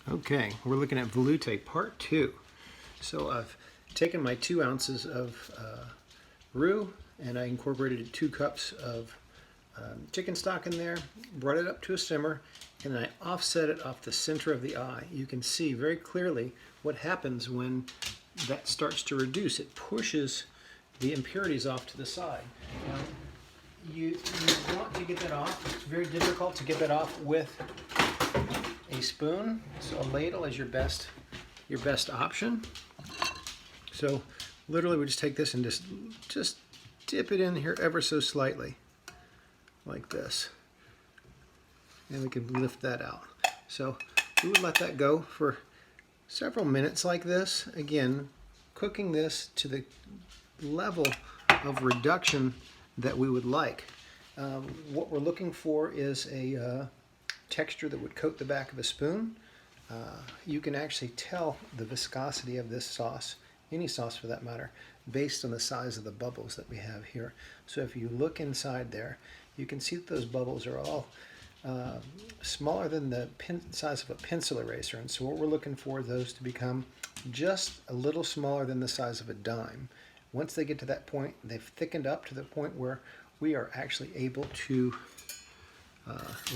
Okay, we're looking at Veloute Part 2. So I've taken my 2 ounces of roux and I incorporated 2 cups of chicken stock in there, brought it up to a simmer, and then I offset it off the center of the eye. You can see very clearly what happens when that starts to reduce. It pushes the impurities off to the side. Now, you want to get that off. It's very difficult to get that off with a spoon, so a ladle is your best option. So literally we just take this and just dip it in here ever so slightly, like this, and we can lift that out. So we would let that go for several minutes like this, again cooking this to the level of reduction that we would like. What we're looking for is a texture that would coat the back of a spoon. You can actually tell the viscosity of this sauce, any sauce for that matter, based on the size of the bubbles that we have here. So if you look inside there, you can see that those bubbles are all smaller than the size of a pencil eraser. And so what we're looking for is those to become just a little smaller than the size of a dime. Once they get to that point, they've thickened up to the point where we are actually able to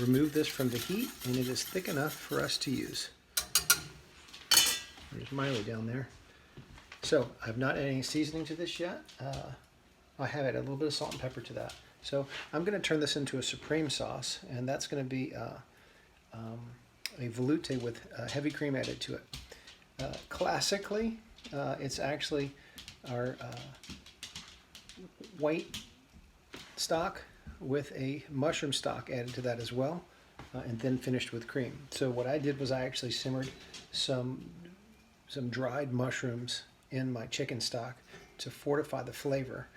remove this from the heat, and it is thick enough for us to use. There's Miley down there. So I've not added any seasoning to this yet. I have added a little bit of salt and pepper to that. So I'm going to turn this into a supreme sauce, and that's going to be a veloute with heavy cream added to it. Classically, it's actually our white stock with a mushroom stock added to that as well, and then finished with cream. So what I did was I actually simmered some dried mushrooms in my chicken stock to fortify the flavor,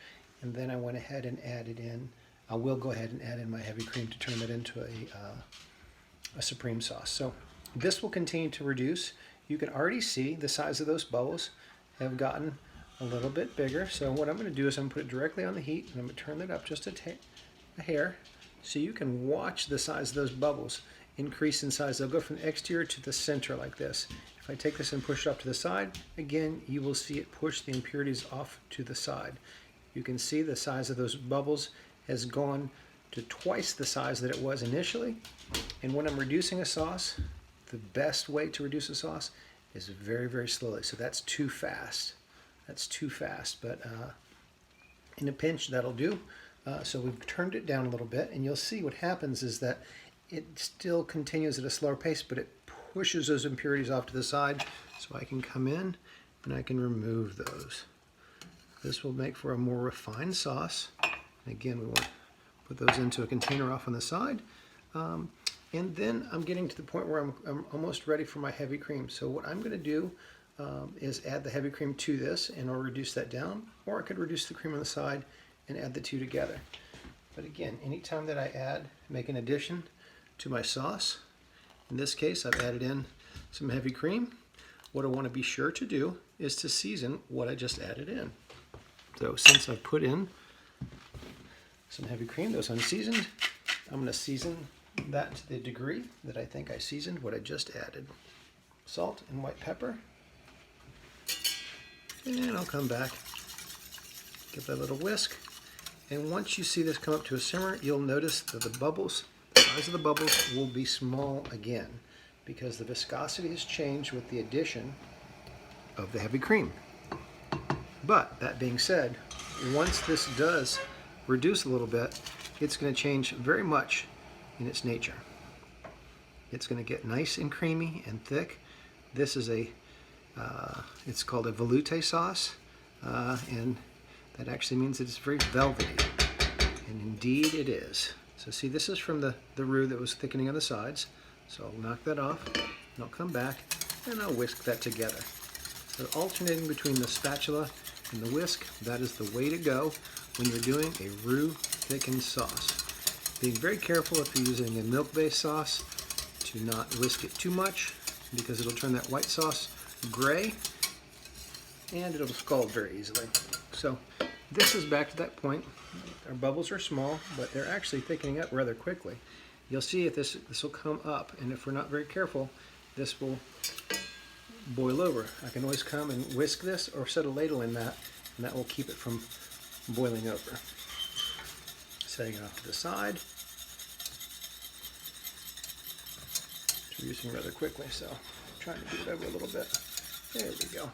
and then I went ahead and added in, I will go ahead and add in my heavy cream to turn that into a supreme sauce. So this will continue to reduce. You can already see the size of those bubbles have gotten a little bit bigger. So what I'm going to do is I'm going to put it directly on the heat, and I'm going to turn that up just a hair, so you can watch the size of those bubbles increase in size. They'll go from the exterior to the center like this. If I take this and push it up to the side, again, you will see it push the impurities off to the side. You can see the size of those bubbles has gone to twice the size that it was initially. And when I'm reducing a sauce, the best way to reduce a sauce is very, very slowly. So that's too fast. That's too fast, but in a pinch, that'll do. So we've turned it down a little bit, and you'll see what happens is that it still continues at a slower pace, but it pushes those impurities off to the side, so I can come in and I can remove those. This will make for a more refined sauce. And again, we want to put those into a container off on the side. And then I'm getting to the point where I'm almost ready for my heavy cream. So what I'm going to do is add the heavy cream to this, and I'll reduce that down, or I could reduce the cream on the side and add the two together. But again, anytime that I make an addition to my sauce, in this case I've added in some heavy cream, what I want to be sure to do is to season what I just added in. So since I've put in some heavy cream that was unseasoned, I'm going to season that to the degree that I think I seasoned what I just added. Salt and white pepper. And I'll come back, give that a little whisk. And once you see this come up to a simmer, you'll notice that the size of the bubbles will be small again, because the viscosity has changed with the addition of the heavy cream. But that being said, once this does reduce a little bit, it's going to change very much in its nature. It's going to get nice and creamy and thick. This is it's called a veloute sauce, and that actually means that it's very velvety, and indeed it is. So see, this is from the roux that was thickening on the sides, so I'll knock that off, and I'll come back, and I'll whisk that together. So alternating between the spatula and the whisk, that is the way to go when you're doing a roux thickened sauce. Being very careful if you're using a milk-based sauce to not whisk it too much, because it'll turn that white sauce gray, and it'll scald very easily. So this is back to that point. Our bubbles are small, but they're actually thickening up rather quickly. You'll see if this will come up, and if we're not very careful, this will boil over. I can always come and whisk this or set a ladle in that, and that will keep it from boiling over. Setting it off to the side. It's reducing rather quickly, so I'm trying to get it over a little bit. There we go.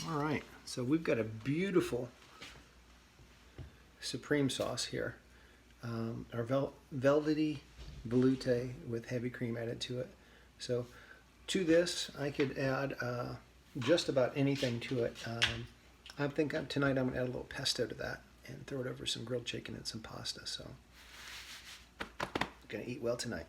All right, so we've got a beautiful supreme sauce here. Our velvety veloute with heavy cream added to it. So to this, I could add just about anything to it. I think tonight I'm going to add a little pesto to that and throw it over some grilled chicken and some pasta. So I'm going to eat well tonight.